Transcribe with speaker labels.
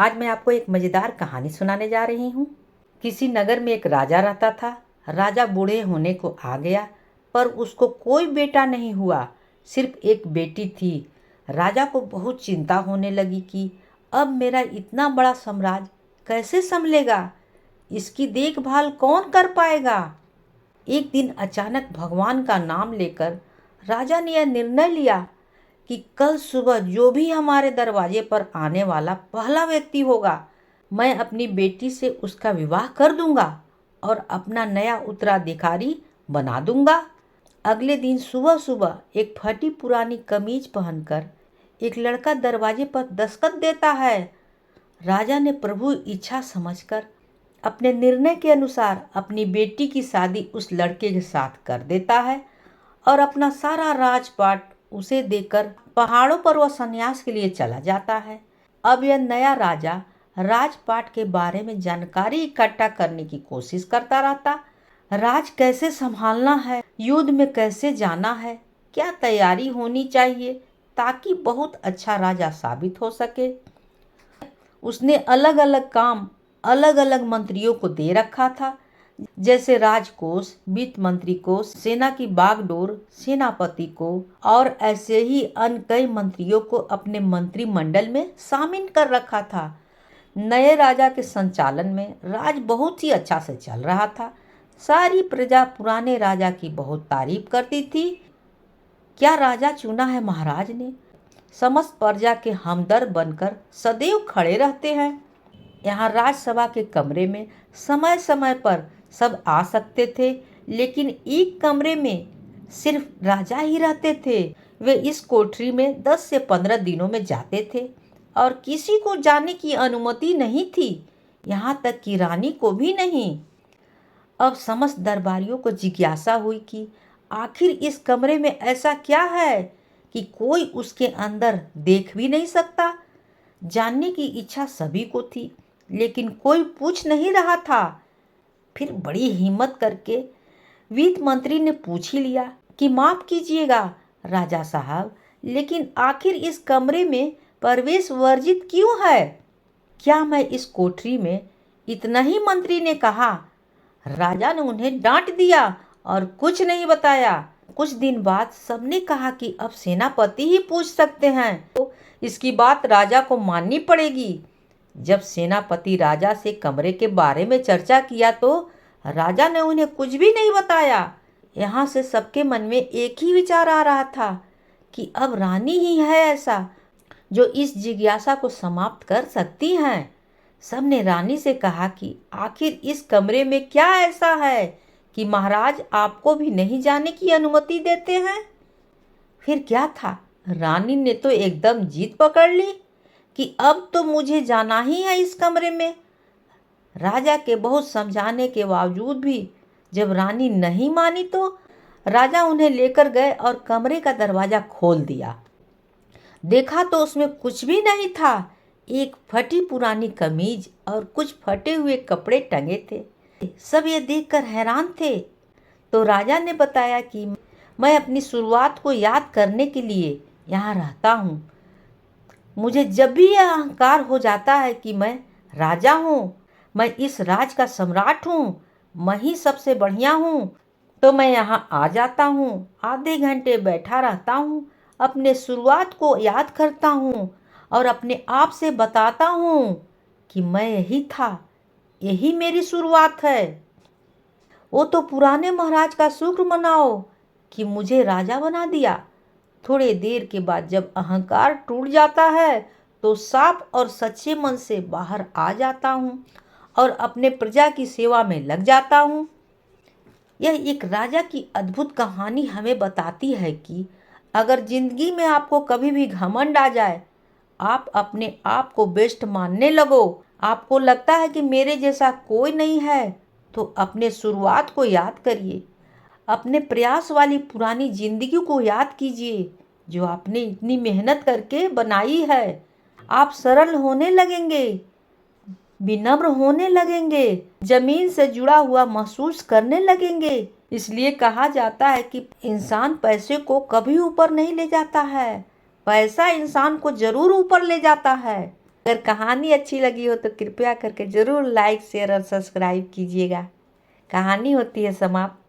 Speaker 1: आज मैं आपको एक मज़ेदार कहानी सुनाने जा रही हूँ। किसी नगर में एक राजा रहता था। राजा बूढ़े होने को आ गया, पर उसको कोई बेटा नहीं हुआ, सिर्फ एक बेटी थी। राजा को बहुत चिंता होने लगी कि अब मेरा इतना बड़ा साम्राज्य कैसे संभलेगा, इसकी देखभाल कौन कर पाएगा। एक दिन अचानक भगवान का नाम लेकर राजा ने यह निर्णय लिया कि कल सुबह जो भी हमारे दरवाजे पर आने वाला पहला व्यक्ति होगा, मैं अपनी बेटी से उसका विवाह कर दूंगा और अपना नया उत्तराधिकारी बना दूंगा। अगले दिन सुबह सुबह एक फटी पुरानी कमीज पहनकर एक लड़का दरवाजे पर दस्तक देता है। राजा ने प्रभु इच्छा समझकर अपने निर्णय के अनुसार अपनी बेटी की शादी उस लड़के के साथ कर देता है और अपना सारा राजपाट उसे देकर पहाड़ों पर वह संन्यास के लिए चला जाता है। अब यह नया राजा राजपाट के बारे में जानकारी इकट्ठा करने की कोशिश करता रहता। राज कैसे संभालना है, युद्ध में कैसे जाना है, क्या तैयारी होनी चाहिए ताकि बहुत अच्छा राजा साबित हो सके। उसने अलग अलग काम अलग अलग मंत्रियों को दे रखा था, जैसे राजकोष, वित्त मंत्री को, सेना की बागडोर, सेनापति को और ऐसे ही अन्य कई मंत्रियों को अपने मंत्रिमंडल में शामिल कर रखा था। नए राजा के संचालन में राज बहुत ही अच्छा से चल रहा था। सारी प्रजा पुराने राजा की बहुत तारीफ करती थी। क्या राजा चुना है महाराज ने, समस्त प्रजा के हमदर्द बनकर सदैव खड़े रहते हैं। यहाँ राजसभा के कमरे में समय समय पर सब आ सकते थे, लेकिन एक कमरे में सिर्फ राजा ही रहते थे। वे इस कोठरी में 10 से 15 दिनों में जाते थे और किसी को जाने की अनुमति नहीं थी, यहाँ तक कि रानी को भी नहीं। अब समस्त दरबारियों को जिज्ञासा हुई कि आखिर इस कमरे में ऐसा क्या है कि कोई उसके अंदर देख भी नहीं सकता। जानने की इच्छा सभी को थी, लेकिन कोई पूछ नहीं रहा था। फिर बड़ी हिम्मत करके वित्त मंत्री ने पूछ ही लिया कि माफ़ कीजिएगा राजा साहब, लेकिन आखिर इस कमरे में प्रवेश वर्जित क्यों है? क्या मैं इस कोठरी में? इतना ही मंत्री ने कहा। राजा ने उन्हें डांट दिया और कुछ नहीं बताया। कुछ दिन बाद सबने कहा कि अब सेनापति ही पूछ सकते हैं, तो इसकी बात राजा को माननी पड़ेगी। जब सेनापति राजा से कमरे के बारे में चर्चा किया तो राजा ने उन्हें कुछ भी नहीं बताया। यहाँ से सबके मन में एक ही विचार आ रहा था कि अब रानी ही है ऐसा जो इस जिज्ञासा को समाप्त कर सकती हैं। सबने रानी से कहा कि आखिर इस कमरे में क्या ऐसा है कि महाराज आपको भी नहीं जाने की अनुमति देते हैं। फिर क्या था, रानी ने तो एकदम जीत पकड़ ली कि अब तो मुझे जाना ही है इस कमरे में। राजा के बहुत समझाने के बावजूद भी जब रानी नहीं मानी तो राजा उन्हें लेकर गए और कमरे का दरवाज़ा खोल दिया। देखा तो उसमें कुछ भी नहीं था, एक फटी पुरानी कमीज और कुछ फटे हुए कपड़े टंगे थे। सब ये देखकर हैरान थे। तो राजा ने बताया कि मैं अपनी शुरुआत को याद करने के लिए यहाँ रहता हूँ। मुझे जब भी यह अहंकार हो जाता है कि मैं राजा हूँ, मैं इस राज का सम्राट हूँ, मैं ही सबसे बढ़िया हूँ, तो मैं यहाँ आ जाता हूँ, आधे घंटे बैठा रहता हूँ, अपने शुरुआत को याद करता हूँ और अपने आप से बताता हूँ कि मैं यही था, यही मेरी शुरुआत है। वो तो पुराने महाराज का शुक्र मनाओ कि मुझे राजा बना दिया। थोड़े देर के बाद जब अहंकार टूट जाता है तो साफ और सच्चे मन से बाहर आ जाता हूँ और अपने प्रजा की सेवा में लग जाता हूँ। यह एक राजा की अद्भुत कहानी हमें बताती है कि अगर जिंदगी में आपको कभी भी घमंड आ जाए, आप अपने आप को बेस्ट मानने लगो, आपको लगता है कि मेरे जैसा कोई नहीं है, तो अपने शुरुआत को याद करिए, अपने प्रयास वाली पुरानी जिंदगी को याद कीजिए जो आपने इतनी मेहनत करके बनाई है। आप सरल होने लगेंगे, विनम्र होने लगेंगे, जमीन से जुड़ा हुआ महसूस करने लगेंगे। इसलिए कहा जाता है कि इंसान पैसे को कभी ऊपर नहीं ले जाता है, पैसा इंसान को जरूर ऊपर ले जाता है। अगर कहानी अच्छी लगी हो तो कृपया करके ज़रूर लाइक शेयर और सब्सक्राइब कीजिएगा। कहानी होती है समाप्त।